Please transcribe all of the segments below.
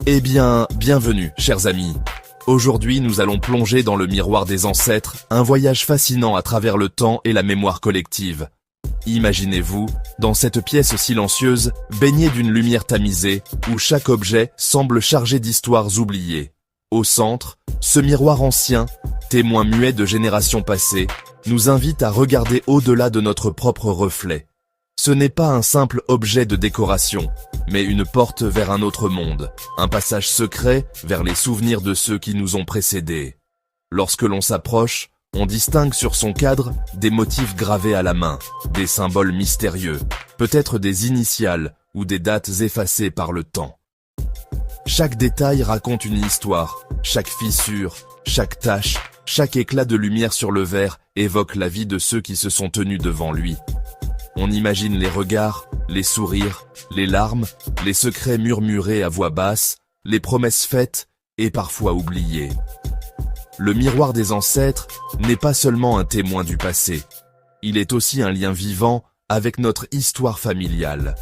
Eh bien, bienvenue, chers amis. Aujourd'hui, nous allons plonger dans le miroir des ancêtres, un voyage fascinant à travers le temps et la mémoire collective. Imaginez-vous, dans cette pièce silencieuse, baignée d'une lumière tamisée, où chaque objet semble chargé d'histoires oubliées. Au centre, ce miroir ancien, témoin muet de générations passées, nous invite à regarder au-delà de notre propre reflet. Ce n'est pas un simple objet de décoration, mais une porte vers un autre monde, un passage secret vers les souvenirs de ceux qui nous ont précédés. Lorsque l'on s'approche, on distingue sur son cadre des motifs gravés à la main, des symboles mystérieux, peut-être des initiales ou des dates effacées par le temps. Chaque détail raconte une histoire, chaque fissure, chaque tache, chaque éclat de lumière sur le verre évoque la vie de ceux qui se sont tenus devant lui. On imagine les regards, les sourires, les larmes, les secrets murmurés à voix basse, les promesses faites et parfois oubliées. Le miroir des ancêtres n'est pas seulement un témoin du passé. Il est aussi un lien vivant avec notre histoire familiale.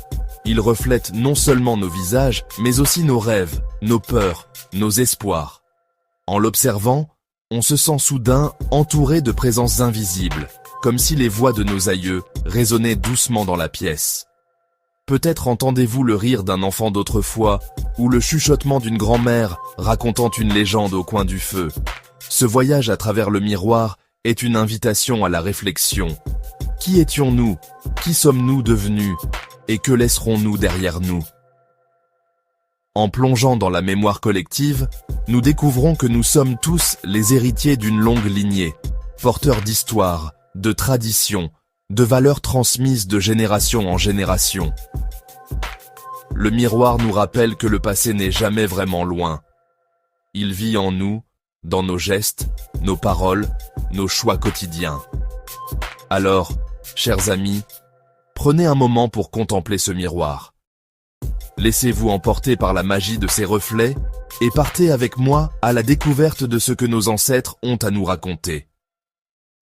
Il reflète non seulement nos visages, mais aussi nos rêves, nos peurs, nos espoirs. En l'observant, on se sent soudain entouré de présences invisibles, comme si les voix de nos aïeux résonnaient doucement dans la pièce. Peut-être entendez-vous le rire d'un enfant d'autrefois, ou le chuchotement d'une grand-mère racontant une légende au coin du feu. Ce voyage à travers le miroir est une invitation à la réflexion. Qui étions-nous? Qui sommes-nous devenus? Et que laisserons-nous derrière nous? En plongeant dans la mémoire collective, nous découvrons que nous sommes tous les héritiers d'une longue lignée, porteurs d'histoire, de traditions, de valeurs transmises de génération en génération. Le miroir nous rappelle que le passé n'est jamais vraiment loin. Il vit en nous, dans nos gestes, nos paroles, nos choix quotidiens. Alors, chers amis, prenez un moment pour contempler ce miroir. Laissez-vous emporter par la magie de ses reflets et partez avec moi à la découverte de ce que nos ancêtres ont à nous raconter.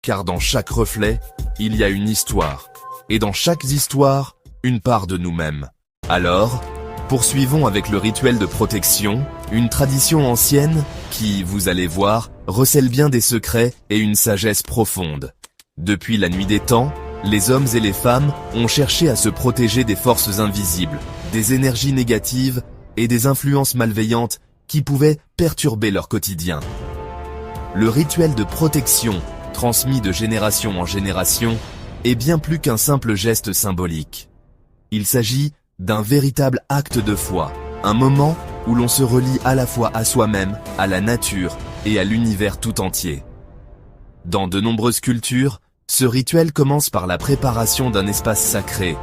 Car dans chaque reflet, il y a une histoire, et dans chaque histoire, une part de nous-mêmes. Alors, poursuivons avec le rituel de protection, une tradition ancienne qui, vous allez voir, recèle bien des secrets et une sagesse profonde. Depuis la nuit des temps, les hommes et les femmes ont cherché à se protéger des forces invisibles, des énergies négatives et des influences malveillantes qui pouvaient perturber leur quotidien. Le rituel de protection, transmis de génération en génération, est bien plus qu'un simple geste symbolique. Il s'agit d'un véritable acte de foi, un moment où l'on se relie à la fois à soi-même, à la nature et à l'univers tout entier. Dans de nombreuses cultures, ce rituel commence par la préparation d'un espace sacré.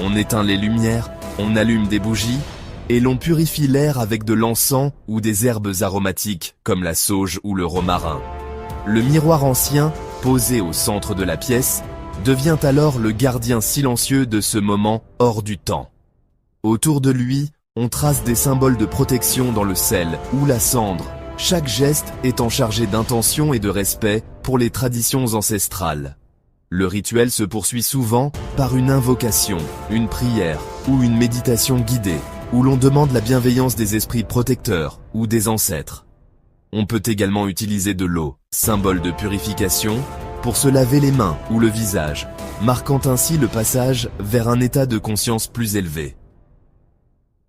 On éteint les lumières, on allume des bougies, et l'on purifie l'air avec de l'encens ou des herbes aromatiques comme la sauge ou le romarin. Le miroir ancien, posé au centre de la pièce, devient alors le gardien silencieux de ce moment hors du temps. Autour de lui, on trace des symboles de protection dans le sel ou la cendre, chaque geste étant chargé d'intention et de respect pour les traditions ancestrales. Le rituel se poursuit souvent par une invocation, une prière ou une méditation guidée, où l'on demande la bienveillance des esprits protecteurs ou des ancêtres. On peut également utiliser de l'eau, symbole de purification, pour se laver les mains ou le visage, marquant ainsi le passage vers un état de conscience plus élevé.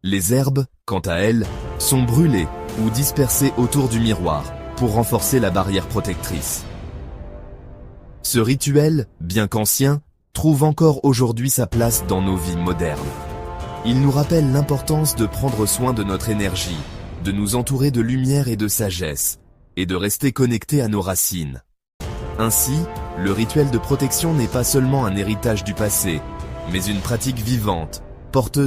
Les herbes, quant à elles, sont brûlées ou dispersées autour du miroir pour renforcer la barrière protectrice. Ce rituel, bien qu'ancien, trouve encore aujourd'hui sa place dans nos vies modernes. Il nous rappelle l'importance de prendre soin de notre énergie, de nous entourer de lumière et de sagesse, et de rester connectés à nos racines. Ainsi, le rituel de protection n'est pas seulement un héritage du passé, mais une pratique vivante, porteuse